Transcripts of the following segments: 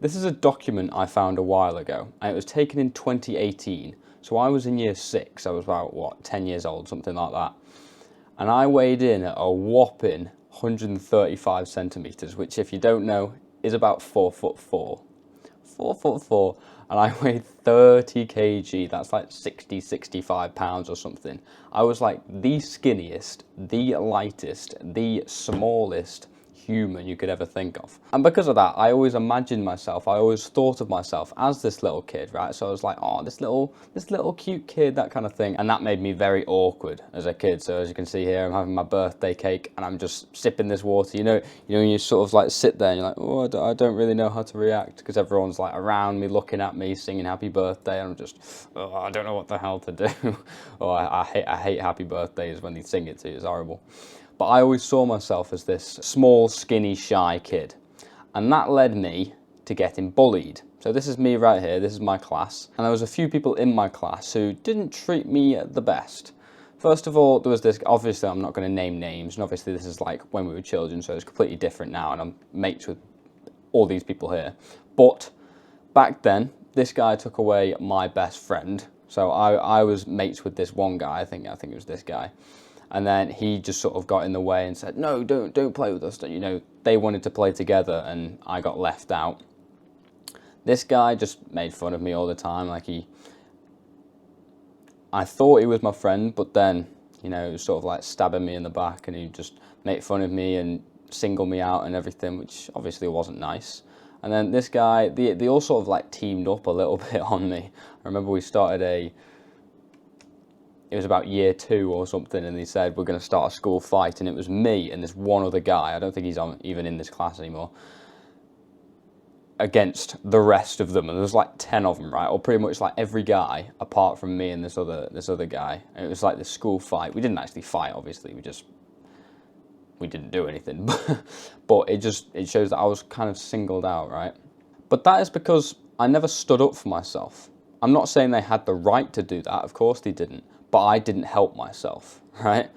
This is a document I found a while ago, and it was taken in 2018. So I was in year 6, I was about, what, 10 years old, something like that. And I weighed in at a whopping 135 centimetres, which if you don't know, is about 4'4". 4'4", and I weighed 30 kg, that's like 60, 65 pounds or something. I was like the skinniest, the lightest, the smallest human you could ever think of. And because of that, I always imagined myself, I always thought of myself as this little kid, right? So I was like, oh, this little cute kid, that kind of thing. And that made me very awkward as a kid. So as you can see here, I'm having my birthday cake and I'm just sipping this water. You know, when you sort of like sit there and you're like, oh, I don't really know how to react, because everyone's like around me, looking at me, singing happy birthday. And I'm just, oh, I don't know what the hell to do. Oh, I hate happy birthdays when they sing it to you. It's horrible. But I always saw myself as this small, skinny, shy kid. And that led me to getting bullied. So this is me right here, this is my class. And there was a few people in my class who didn't treat me the best. First of all, there was this, obviously I'm not going to name names, and obviously this is like when we were children, so it's completely different now, and I'm mates with all these people here. But back then, this guy took away my best friend. So I was mates with this one guy, I think it was this guy. And then he just sort of got in the way and said, no, don't play with us. You know, they wanted to play together and I got left out. This guy just made fun of me all the time. Like I thought he was my friend, but then, you know, he was sort of like stabbing me in the back and he just made fun of me and single me out and everything, which obviously wasn't nice. And then this guy, they all sort of like teamed up a little bit on me. I remember we started it was about year 2 or something, and they said, we're going to start a school fight, and it was me and this one other guy, I don't think he's even in this class anymore, against the rest of them, and there was like 10 of them, right, or pretty much like every guy apart from me and this other guy, and it was like this school fight. We didn't actually fight, obviously, we didn't do anything, but it shows that I was kind of singled out, right? But that is because I never stood up for myself. I'm not saying they had the right to do that, of course they didn't, but I didn't help myself, right?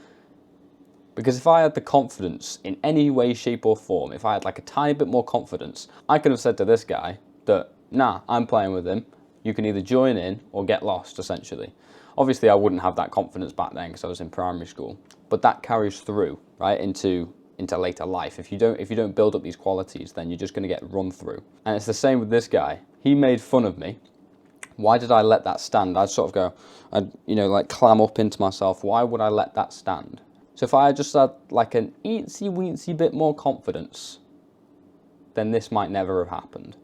Because if I had the confidence in any way, shape or form, if I had like a tiny bit more confidence, I could have said to this guy that, nah, I'm playing with him, you can either join in or get lost, essentially. Obviously I wouldn't have that confidence back then because I was in primary school, but that carries through, right, into later life. If you don't build up these qualities, then you're just going to get run through. And it's the same with this guy. He made fun of me. Why did I let that stand? I'd sort of go, like clam up into myself. Why would I let that stand? So if I had just had like an eensy bit more confidence, then this might never have happened.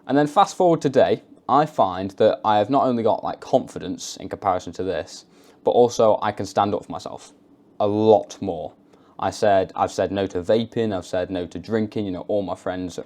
And then fast forward today, I find that I have not only got like confidence in comparison to this, but also I can stand up for myself a lot more. I've said no to vaping, I've said no to drinking. You know, all my friends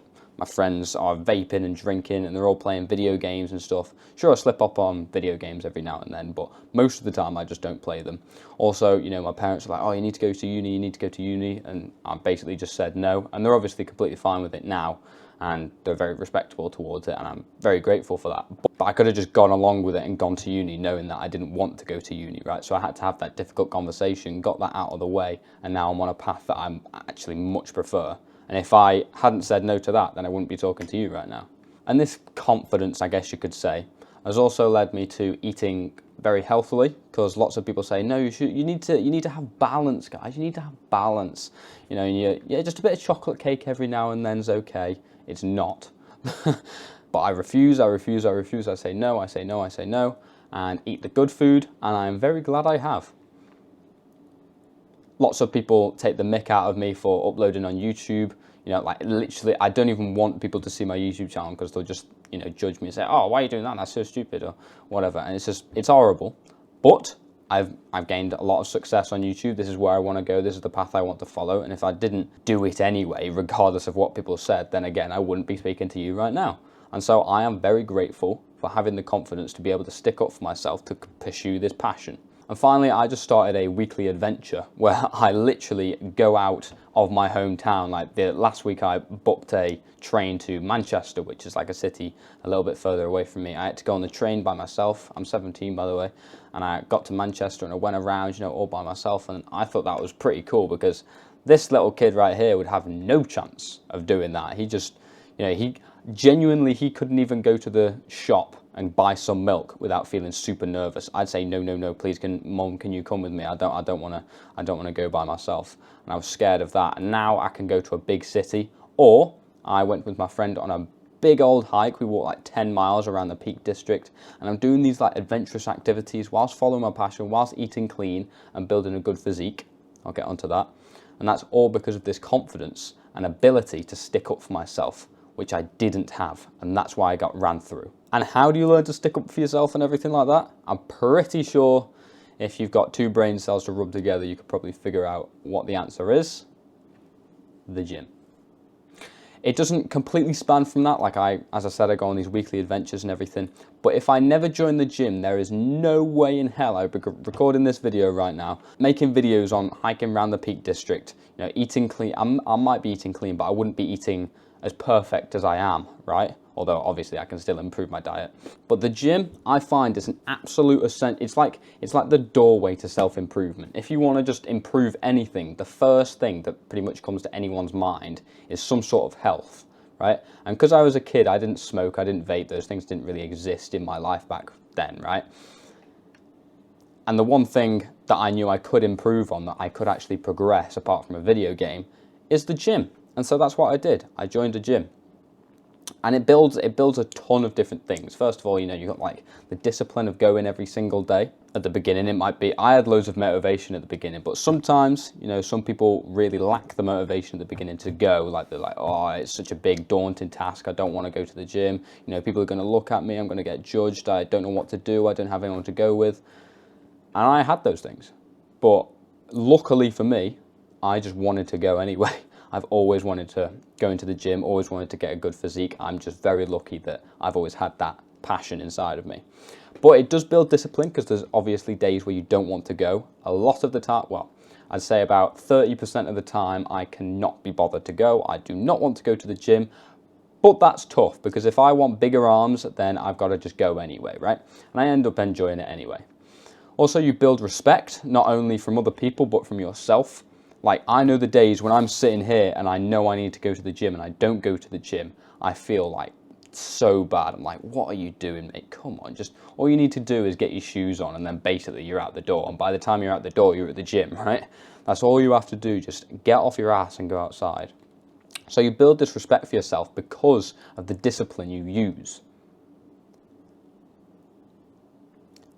are vaping and drinking and they're all playing video games and stuff. Sure, I slip up on video games every now and then, but most of the time I just don't play them. Also, you know, my parents are like, oh, you need to go to uni, and I basically just said no, and they're obviously completely fine with it now, and they're very respectable towards it, and I'm very grateful for that. But I could have just gone along with it and gone to uni knowing that I didn't want to go to uni, right? So I had to have that difficult conversation, got that out of the way, and now I'm on a path that I actually much prefer. And if I hadn't said no to that, then I wouldn't be talking to you right now. And this confidence, I guess you could say, has also led me to eating very healthily, because lots of people say, no, you need to have balance, guys. You need to have balance. You know, just a bit of chocolate cake every now and then is okay. It's not. But I refuse. I say no, and eat the good food, and I'm very glad I have. Lots of people take the mick out of me for uploading on YouTube. You know, like literally, I don't even want people to see my YouTube channel because they'll just, you know, judge me and say, oh, why are you doing that? That's so stupid or whatever. And it's horrible. But I've gained a lot of success on YouTube. This is where I want to go. This is the path I want to follow. And if I didn't do it anyway, regardless of what people said, then again, I wouldn't be speaking to you right now. And so I am very grateful for having the confidence to be able to stick up for myself to pursue this passion. And finally, I just started a weekly adventure where I literally go out of my hometown. Like last week, I booked a train to Manchester, which is like a city a little bit further away from me. I had to go on the train by myself. I'm 17, by the way. And I got to Manchester and I went around, you know, all by myself. And I thought that was pretty cool because This little kid right here would have no chance of doing that. He just, he genuinely, he couldn't even go to the shop and buy some milk without feeling super nervous. I'd say, no, no, no, please, Mom, can you come with me? I don't want to go by myself. And I was scared of that. And now I can go to a big city, or I went with my friend on a big old hike. We walked like 10 miles around the Peak District, and I'm doing these like adventurous activities whilst following my passion, whilst eating clean and building a good physique. I'll get onto that. And that's all because of this confidence and ability to stick up for myself, which I didn't have, and that's why I got ran through. And how do you learn to stick up for yourself and everything like that? I'm pretty sure if you've got two brain cells to rub together, you could probably figure out what the answer is. The gym. It doesn't completely span from that. Like as I said, I go on these weekly adventures and everything. But if I never joined the gym, there is no way in hell I would be recording this video right now, making videos on hiking around the Peak District, eating clean. I might be eating clean, but I wouldn't be eating as perfect as I am, right? Although obviously I can still improve my diet. But the gym, I find, is an absolute essential. It's like the doorway to self-improvement. If you want to just improve anything, the first thing that pretty much comes to anyone's mind is some sort of health, right? And because I was a kid, I didn't smoke, I didn't vape, those things didn't really exist in my life back then, right? And the one thing that I knew I could improve on, that I could actually progress apart from a video game, is the gym. And so that's what I did. I joined a gym. And it builds a ton of different things. First of all, you got like the discipline of going every single day. At the beginning, it might be, I had loads of motivation at the beginning, but sometimes, some people really lack the motivation at the beginning to go. Like they're like, oh, it's such a big daunting task. I don't want to go to the gym. People are going to look at me. I'm going to get judged. I don't know what to do. I don't have anyone to go with. And I had those things. But luckily for me, I just wanted to go anyway. I've always wanted to go into the gym, always wanted to get a good physique. I'm just very lucky that I've always had that passion inside of me. But it does build discipline, because there's obviously days where you don't want to go. A lot of the time, well, I'd say about 30% of the time, I cannot be bothered to go. I do not want to go to the gym, but that's tough, because if I want bigger arms, then I've got to just go anyway, right? And I end up enjoying it anyway. Also, you build respect, not only from other people, but from yourself. Like, I know the days when I'm sitting here and I know I need to go to the gym and I don't go to the gym, I feel like so bad. I'm like, what are you doing, mate? Come on, just all you need to do is get your shoes on, and then basically you're out the door. And by the time you're out the door, you're at the gym, right? That's all you have to do. Just get off your ass and go outside. So you build this respect for yourself because of the discipline you use.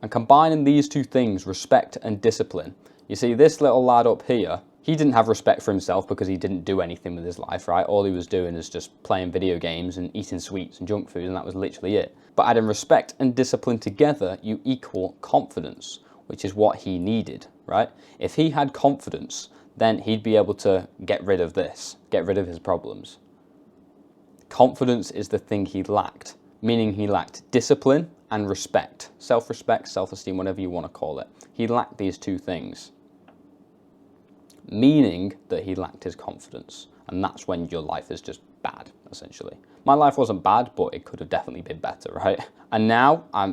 And combining these two things, respect and discipline, you see this little lad up here, he didn't have respect for himself because he didn't do anything with his life, right? All he was doing is just playing video games and eating sweets and junk food, and that was literally it. But adding respect and discipline together, you equal confidence, which is what he needed, right? If he had confidence, then he'd be able to get rid of this, get rid of his problems. Confidence is the thing he lacked, meaning he lacked discipline and respect, self-respect, self-esteem, whatever you want to call it. He lacked these two things, meaning that he lacked his confidence. And that's when your life is just bad, essentially. My life wasn't bad, but it could have definitely been better, right? And now, I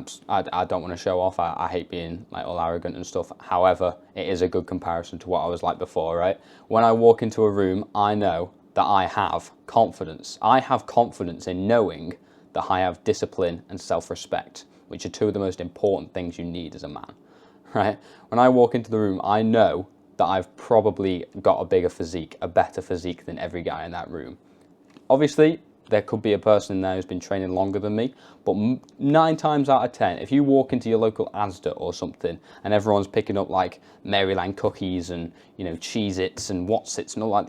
don't want to show off. I hate being like all arrogant and stuff. However, it is a good comparison to what I was like before, right? When I walk into a room, I know that I have confidence. I have confidence in knowing that I have discipline and self-respect, which are two of the most important things you need as a man, right? When I walk into the room, I know that I've probably got a bigger physique, a better physique than every guy in that room. Obviously, there could be a person in there who's been training longer than me, but 9 times out of 10, if you walk into your local Asda or something and everyone's picking up like Maryland cookies and, Cheez-Its and What's-Its and all like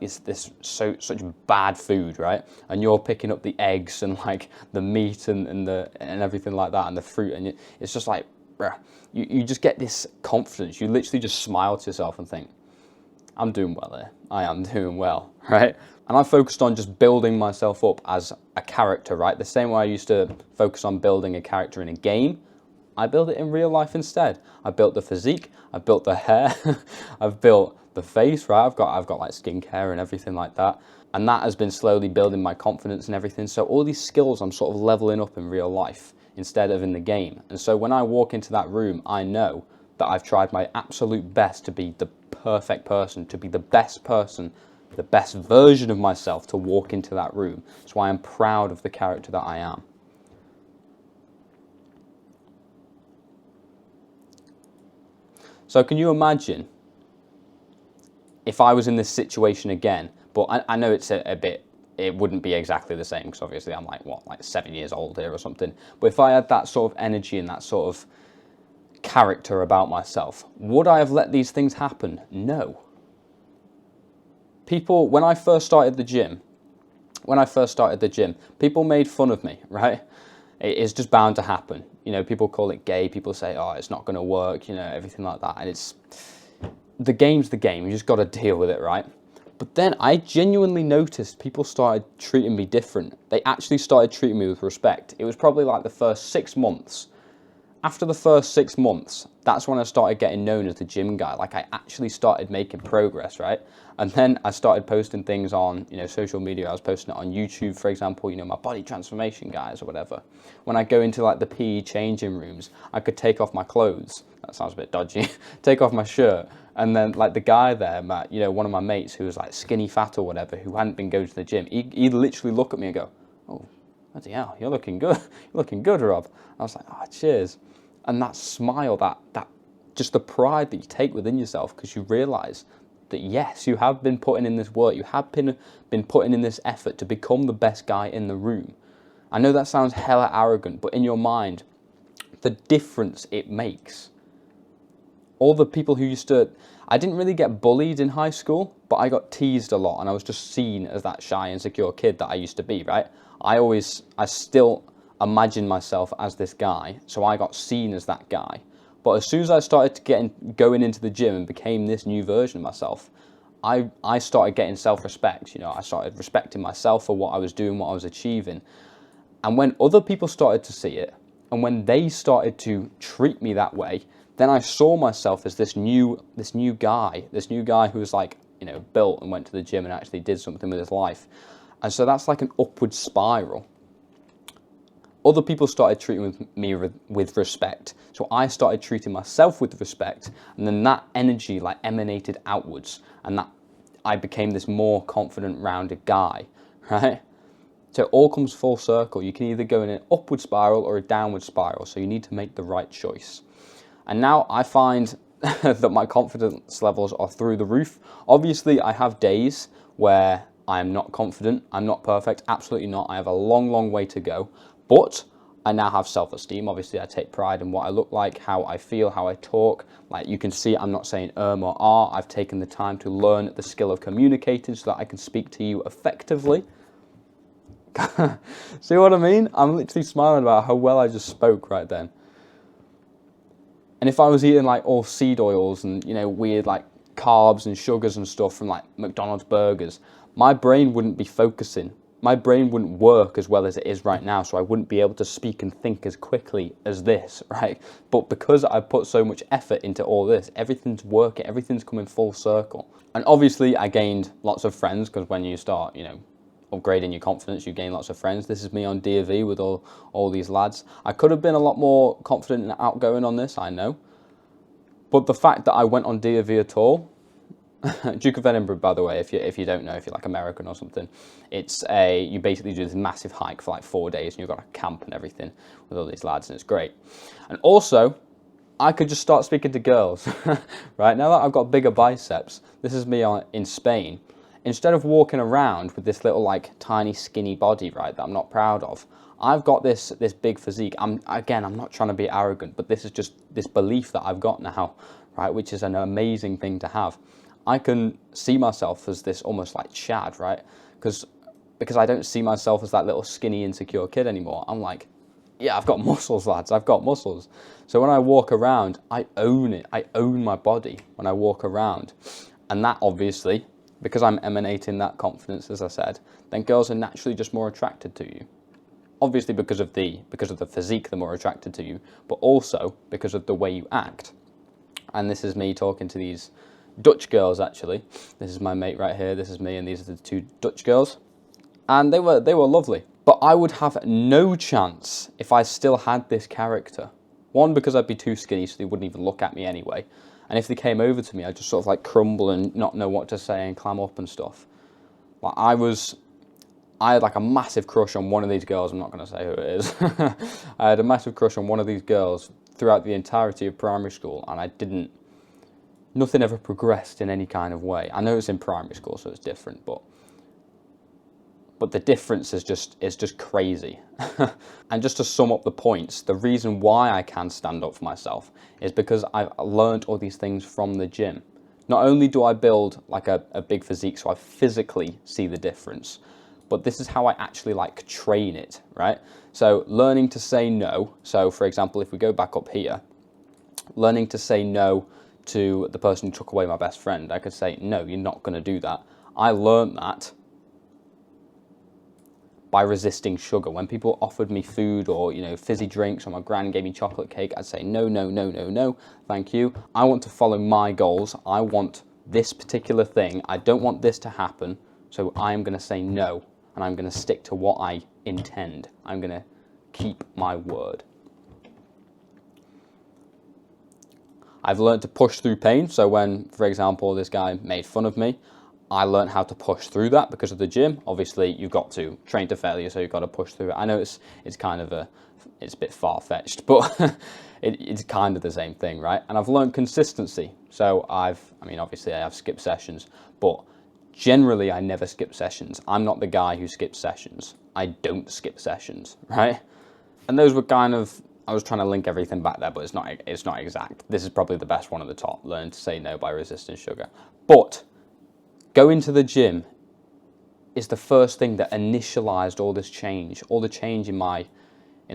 such bad food, right? And you're picking up the eggs and like the meat and everything like that and the fruit, and it's just like, bruh, you just get this confidence. You literally just smile to yourself and think, I'm doing well here. I am doing well, right? And I focused on just building myself up as a character, right? The same way I used to focus on building a character in a game, I build it in real life instead. I built the physique, I built the hair, I've built the face, right? I've got like skincare and everything like that. And that has been slowly building my confidence and everything. So all these skills I'm sort of leveling up in real life instead of in the game. And so when I walk into that room, I know that I've tried my absolute best to be the perfect person, to be the best person the best version of myself to walk into that room. That's why I'm proud of the character that I am. So can you imagine if I was in this situation again? But I know it's a bit, it wouldn't be exactly the same, because obviously I'm like 7 years old here or something. But if I had that sort of energy and that sort of character about myself, would I have let these things happen? No. People, when I first started the gym, people made fun of me, right? It's just bound to happen. You know, people call it gay, people say, oh, it's not going to work, you know, everything like that. And it's, the game's the game, you just got to deal with it, right? But then I genuinely noticed people started treating me different. They actually started treating me with respect. It was probably like the first 6 months. After the first 6 months, that's when I started getting known as the gym guy. Like, I actually started making progress, right? And then I started posting things on, you know, social media. I was posting it on YouTube, for example, you know, my body transformation guys or whatever. When I go into like the PE changing rooms, I could take off my clothes. That sounds a bit dodgy. Take off my shirt. And then like the guy there, Matt, you know, one of my mates who was like skinny fat or whatever, who hadn't been going to the gym, he'd literally look at me and go, oh, bloody hell, you're looking good. You're looking good, Rob. I was like, oh, cheers. And that smile, that just the pride that you take within yourself, because you realise that yes, you have been putting in this work, you have been putting in this effort to become the best guy in the room. I know that sounds hella arrogant, but in your mind, the difference it makes. All the people who used to, I didn't really get bullied in high school, but I got teased a lot, and I was just seen as that shy, insecure kid that I used to be, right? I still imagine myself as this guy, so I got seen as that guy. But as soon as I started going into the gym and became this new version of myself, I started getting self-respect. You know, I started respecting myself for what I was doing, what I was achieving. And when other people started to see it, and when they started to treat me that way, then I saw myself as this new guy who was like, you know, built and went to the gym and actually did something with his life. And so that's like an upward spiral. Other people started treating me with respect, so I started treating myself with respect, and then that energy like emanated outwards, and that I became this more confident, rounded guy, right? So it all comes full circle. You can either go in an upward spiral or a downward spiral, so you need to make the right choice. And now I find that my confidence levels are through the roof. Obviously, I have days where I am not confident, I'm not perfect, absolutely not. I have a long, long way to go. But I now have self-esteem. Obviously, I take pride in what I look like, how I feel, how I talk. Like you can see, I'm not saying or ah. I've taken the time to learn the skill of communicating so that I can speak to you effectively. See what I mean? I'm literally smiling about how well I just spoke right then. And if I was eating like all seed oils and, you know, weird like carbs and sugars and stuff from like McDonald's burgers, my brain wouldn't be focusing. My brain wouldn't work as well as it is right now, so I wouldn't be able to speak and think as quickly as this, right? But because I put so much effort into all this, everything's working, everything's coming full circle. And obviously I gained lots of friends, because when you start, you know, upgrading your confidence, you gain lots of friends. This is me on D&V with all these lads. I could have been a lot more confident and outgoing on this, I know. But the fact that I went on D&V at all, Duke of Edinburgh, by the way, if you don't know, if you're like American or something, you basically do this massive hike for like 4 days, and you've got a camp and everything with all these lads, and it's great. And also, I could just start speaking to girls, right? Now that I've got bigger biceps, this is me in Spain. Instead of walking around with this little like tiny skinny body, right, that I'm not proud of, I've got this big physique. I'm not trying to be arrogant, but this is just this belief that I've got now, right, which is an amazing thing to have. I can see myself as this almost like Chad, right? Because I don't see myself as that little skinny, insecure kid anymore. I'm like, yeah, I've got muscles, lads. I've got muscles. So when I walk around, I own it. I own my body when I walk around. And that obviously, because I'm emanating that confidence, as I said, then girls are naturally just more attracted to you. Obviously because of the physique, they're more attracted to you, but also because of the way you act. And this is me talking to these Dutch girls, actually. This is my mate right here, this is me, and these are the two Dutch girls. And they were lovely. But I would have no chance if I still had this character. One, because I'd be too skinny, so they wouldn't even look at me anyway. And if they came over to me, I'd just sort of like crumble and not know what to say and clam up and stuff. Like I had like a massive crush on one of these girls. I'm not going to say who it is. I had a massive crush on one of these girls throughout the entirety of primary school, and nothing ever progressed in any kind of way. I know it's in primary school, so it's different, but the difference is just crazy. And just to sum up the points, the reason why I can stand up for myself is because I've learned all these things from the gym. Not only do I build like a big physique, so I physically see the difference, but this is how I actually like train it, right? So learning to say no. So for example, if we go back up here, learning to say no to the person who took away my best friend, I could say, no, you're not going to do that. I learned that by resisting sugar. When people offered me food or, fizzy drinks, or my gran gave me chocolate cake, I'd say, no, no, no, no, no, thank you. I want to follow my goals. I want this particular thing. I don't want this to happen. So I'm going to say no, and I'm going to stick to what I intend. I'm going to keep my word. I've learned to push through pain. So when, for example, this guy made fun of me, I learned how to push through that because of the gym. Obviously, you've got to train to failure, so you've got to push through it. I know it's kind of it's a bit far-fetched, but it's kind of the same thing, right? And I've learned consistency. So obviously I have skipped sessions, but generally I never skip sessions. I'm not the guy who skips sessions. I don't skip sessions, right? And those were I was trying to link everything back there, but it's not exact. This is probably the best one at the top, learn to say no by resisting sugar. But going to the gym is the first thing that initialized all this change, all the change in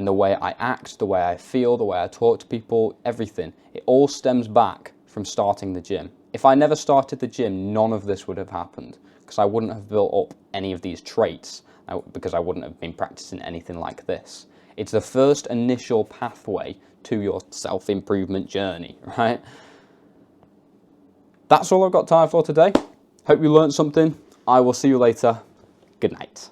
the way I act, the way I feel, the way I talk to people, everything. It all stems back from starting the gym. If I never started the gym, none of this would have happened, because I wouldn't have built up any of these traits, because I wouldn't have been practicing anything like this. It's the first initial pathway to your self-improvement journey, right? That's all I've got time for today. Hope you learned something. I will see you later. Good night.